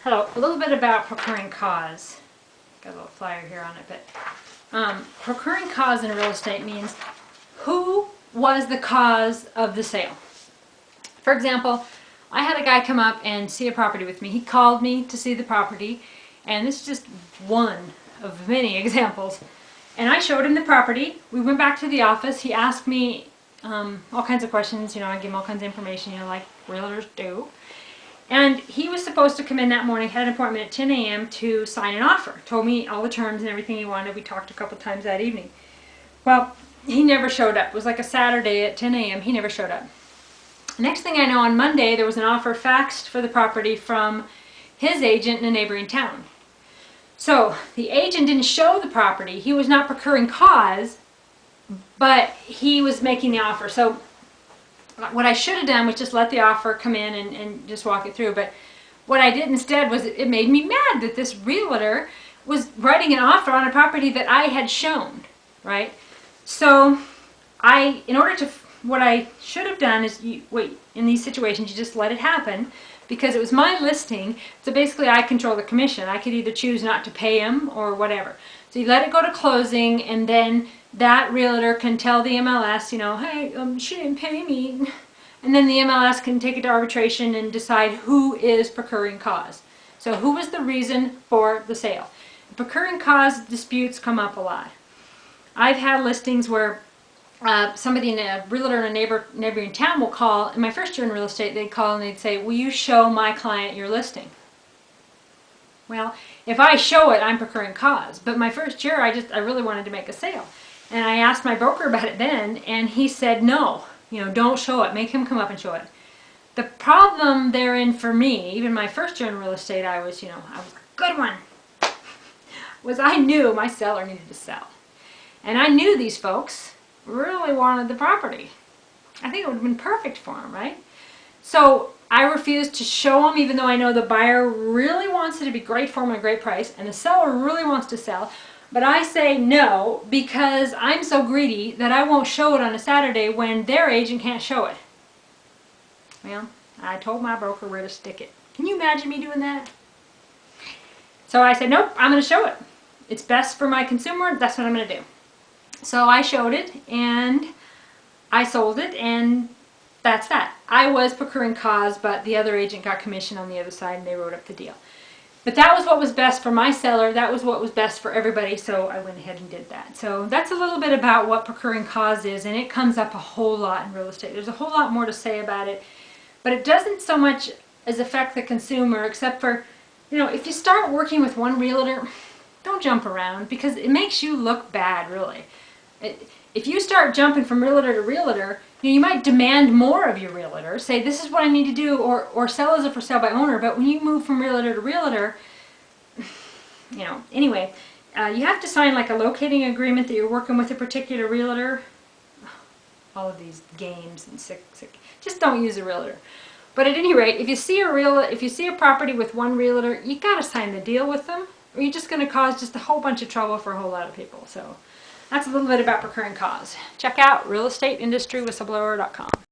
Hello, a little bit about procuring cause. Got a little flyer here on it, but procuring cause in real estate means who was the cause of the sale. For example, I had a guy come up and see a property with me. He called me to see the property, and this is just one of many examples. And I showed him the property. We went back to the office. He asked me all kinds of questions. I gave him all kinds of information, like realtors do. And he was supposed to come in that morning, had an appointment at 10 a.m. to sign an offer. Told me all the terms and everything he wanted. We talked a couple times that evening. Well, he never showed up. It was like a Saturday at 10 a.m. He never showed up. Next thing I know, on Monday, there was an offer faxed for the property from his agent in a neighboring town. So the agent didn't show the property. He was not procuring cause, but he was making the offer. So what I should have done was just let the offer come in and just walk it through. But what I did instead was it made me mad that this realtor was writing an offer on a property that I had shown, right? So what I should have done is, in these situations, you just let it happen because it was my listing. So basically I control the commission. I could either choose not to pay him or whatever. So you let it go to closing, and then that realtor can tell the MLS, hey, she didn't pay me. And then the MLS can take it to arbitration and decide who is procuring cause. So who was the reason for the sale? Procuring cause disputes come up a lot. I've had listings where somebody in a realtor in a neighboring town will call. In my first year in real estate, they'd call and they'd say, will you show my client your listing? Well, if I show it, I'm procuring cause. But my first year, I really wanted to make a sale. And I asked my broker about it then, and he said, no, don't show it. Make him come up and show it. The problem therein for me, even my first year in real estate, I was a good one, was I knew my seller needed to sell. And I knew these folks really wanted the property. I think it would have been perfect for them, right? So I refused to show them, even though I know the buyer really wants it to be great for them at a great price, and the seller really wants to sell. But I say no because I'm so greedy that I won't show it on a Saturday when their agent can't show it. Well, I told my broker where to stick it. Can you imagine me doing that? So I said, nope, I'm going to show it. It's best for my consumer. That's what I'm going to do. So I showed it, and I sold it, and that's that. I was procuring cause, but the other agent got commission on the other side, and they wrote up the deal. But that was what was best for my seller. That was what was best for everybody, so I went ahead and did that. So that's a little bit about what procuring cause is, and it comes up a whole lot in real estate. There's a whole lot more to say about it, but it doesn't so much as affect the consumer, except for, if you start working with one realtor, don't jump around because it makes you look bad, really. If you start jumping from realtor to realtor, you might demand more of your realtor, say this is what I need to do, or sell as a for sale by owner. But when you move from realtor to realtor, anyway, you have to sign like a locating agreement that you're working with a particular realtor. All of these games and just don't use a realtor. But at any rate, if you see a property with one realtor, you got to sign the deal with them, or you're just going to cause just a whole bunch of trouble for a whole lot of people. So that's a little bit about procuring cause. Check out realestateindustrywhistleblower.com.